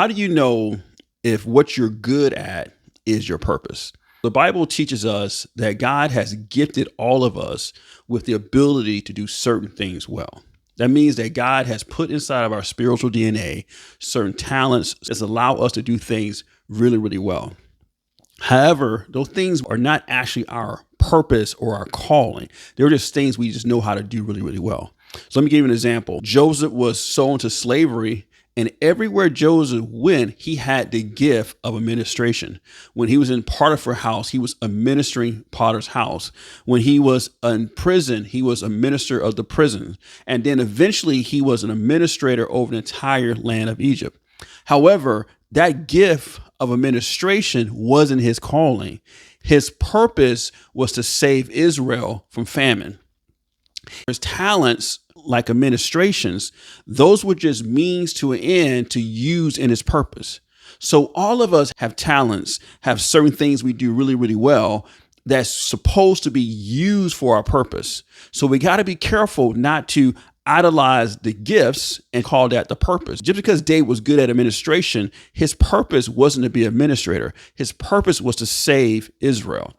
How do you know if what you're good at is your purpose? The Bible teaches us that God has gifted all of us with the ability to do certain things well. That means that God has put inside of our spiritual DNA certain talents that allow us to do things really, really well. However, those things are not actually our purpose or our calling. They're just things we just know how to do really, really well. So let me give you an example. Joseph was sold into slavery, and everywhere Joseph went, he had the gift of administration. When he was in Potiphar's house, he was administering Potiphar's house. When he was in prison, he was a minister of the prison. And then eventually he was an administrator over the entire land of Egypt. However, that gift of administration wasn't his calling. His purpose was to save Israel from famine. His talents, like administrations, those were just means to an end to use in his purpose. So all of us have talents, have certain things we do really, really well that's supposed to be used for our purpose. So we got to be careful not to idolize the gifts and call that the purpose. Just because David was good at administration, his purpose wasn't to be an administrator. His purpose was to save Israel.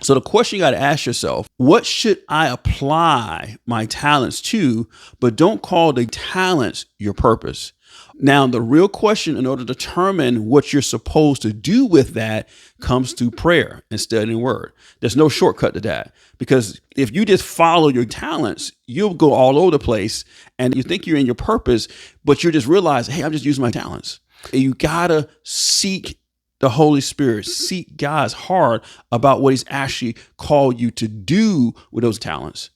So the question you got to ask yourself, what should I apply my talents to, but don't call the talents your purpose? Now, the real question in order to determine what you're supposed to do with that comes through prayer and studying the word. There's no shortcut to that, because if you just follow your talents, you'll go all over the place and you think you're in your purpose, but you just realize, hey, I'm just using my talents. And you got to seek the Holy Spirit, seek God's heart about what he's actually called you to do with those talents.